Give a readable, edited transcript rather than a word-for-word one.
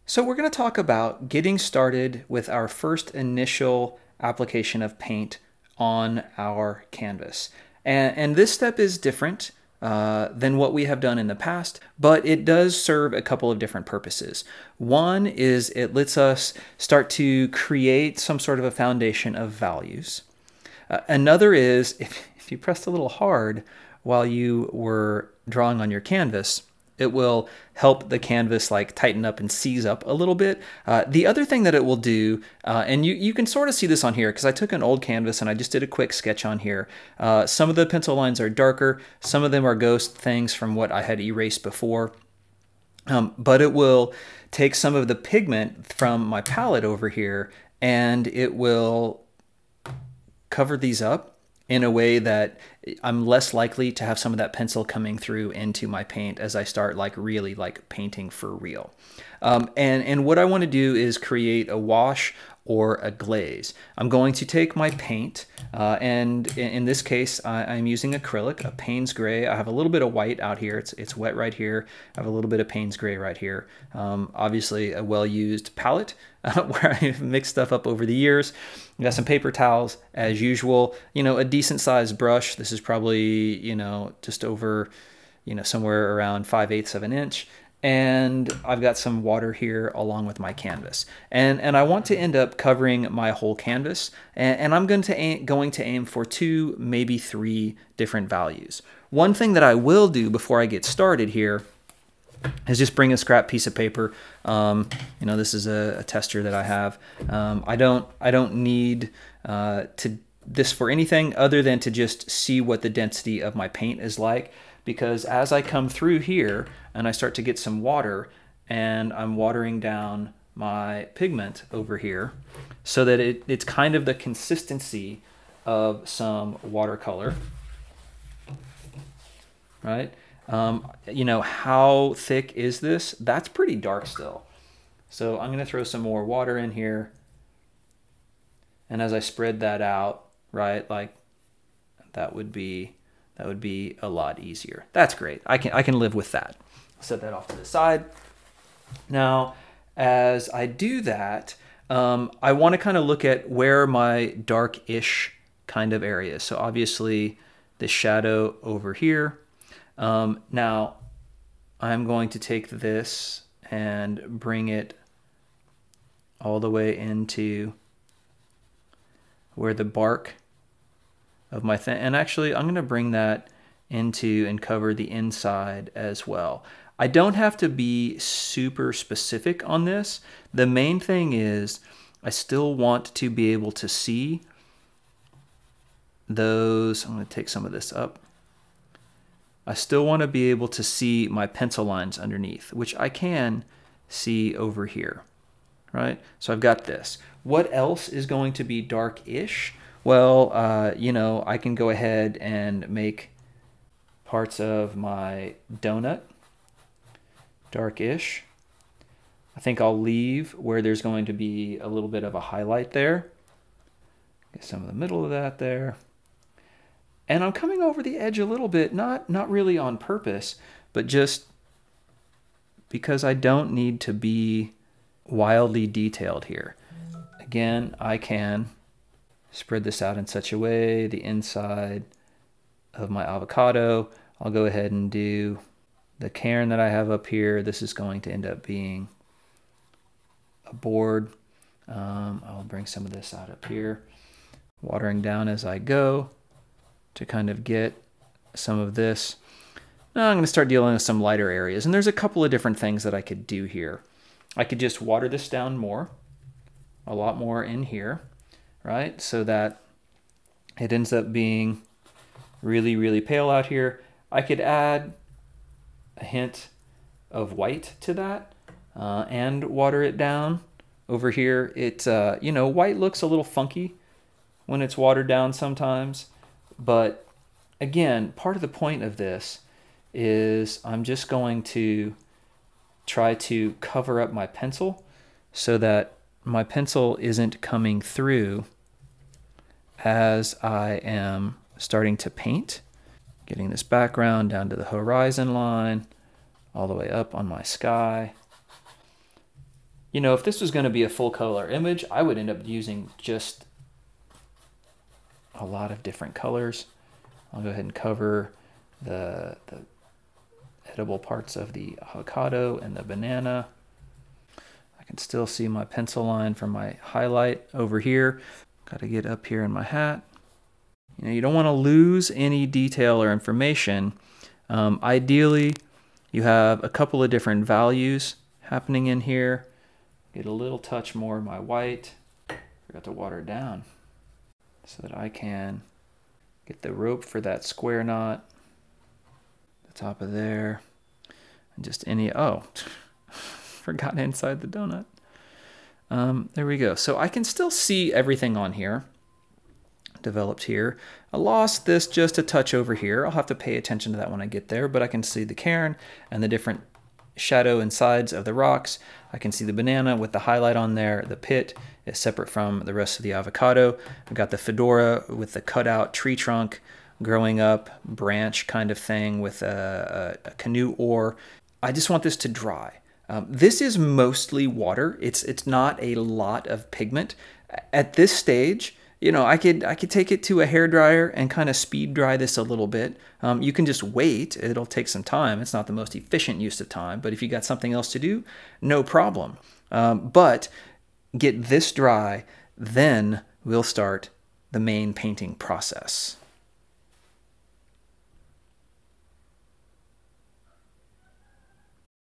So we're going to talk about getting started with our first initial application of paint on our canvas. And this step is different than what we have done in the past, but it does serve a couple of different purposes. One is it lets us start to create some sort of a foundation of values. Another is if you pressed a little hard while you were drawing on your canvas, it will help the canvas like tighten up and seize up a little bit. The other thing that it will do, and you can sort of see this on here because I took an old canvas and I just did a quick sketch on here. Some of the pencil lines are darker, some of them are ghost things from what I had erased before. But it will take some of the pigment from my palette over here and it will cover these up in a way that I'm less likely to have some of that pencil coming through into my paint as I start like really like painting for real. And what I want to do is create a wash or a glaze. I'm going to take my paint and in this case I'm using acrylic, a Payne's gray. I have a little bit of white out here. It's wet right here. I have a little bit of Payne's gray right here. Obviously a well-used palette where I've mixed stuff up over the years. I got some paper towels as usual, you know, a decent sized brush. This is probably, you know, just over, you know, somewhere around 5/8 of an inch. And I've got some water here along with my canvas. And I want to end up covering my whole canvas. And I'm going to aim for 2, maybe 3 different values. One thing that I will do before I get started here is just bring a scrap piece of paper. You know, this is a tester that I have. I don't need this for anything other than to just see what the density of my paint is like. Because as I come through here and I start to get some water and I'm watering down my pigment over here so that it's kind of the consistency of some watercolor, right? You know, how thick is this? That's pretty dark still. So I'm going to throw some more water in here. And as I spread that out, right, like that would be a lot easier. That's great. I can live with that. Set that off to the side. Now, as I do that, I want to kind of look at where my dark-ish kind of areas. So obviously the shadow over here. Now I'm going to take this and bring it all the way into where the bark of my thing, and actually I'm going to bring that into and cover the inside as well. I don't have to be super specific on this. The main thing is I still want to be able to see those. I'm going to take some of this up. I still want to be able to see my pencil lines underneath, which I can see over here, right? So I've got this. What else is going to be dark-ish? Well, you know, I can go ahead and make parts of my donut dark-ish. I think I'll leave where there's going to be a little bit of a highlight there. Get some of the middle of that there. And I'm coming over the edge a little bit, not really on purpose, but just because I don't need to be wildly detailed here. Again, I can spread this out in such a way, the inside of my avocado. I'll go ahead and do the cairn that I have up here. This is going to end up being a board. I'll bring some of this out up here, watering down as I go to kind of get some of this. Now I'm going to start dealing with some lighter areas, and there's a couple of different things that I could do here. I could just water this down more, a lot more in here, right? So that it ends up being really, really pale out here. I could add a hint of white to that and water it down. Over here, it, you know, white looks a little funky when it's watered down sometimes. But again, part of the point of this is I'm just going to try to cover up my pencil so that my pencil isn't coming through as I am starting to paint. Getting this background down to the horizon line, all the way up on my sky. You know, if this was going to be a full color image, I would end up using just a lot of different colors. I'll go ahead and cover the edible parts of the avocado and the banana. I can still see my pencil line from my highlight over here. Got to get up here in my hat. You know, you don't want to lose any detail or information. Ideally, you have a couple of different values happening in here. Get a little touch more of my white. Forgot to water it down so that I can get the rope for that square knot. The top of there. And just any, oh, forgot inside the donut. There we go. So I can still see everything on here. Developed here. I lost this just a touch over here. I'll have to pay attention to that when I get there, but I can see the cairn and the different shadow and sides of the rocks. I can see the banana with the highlight on there. The pit is separate from the rest of the avocado. I've got the fedora with the cutout tree trunk growing up, branch kind of thing with a canoe oar. I just want this to dry. This is mostly water. It's not a lot of pigment. At this stage, you know, I could take it to a hairdryer and kind of speed dry this a little bit. You can just wait. It'll take some time. It's not the most efficient use of time, but if you got something else to do, no problem. But get this dry, then we'll start the main painting process.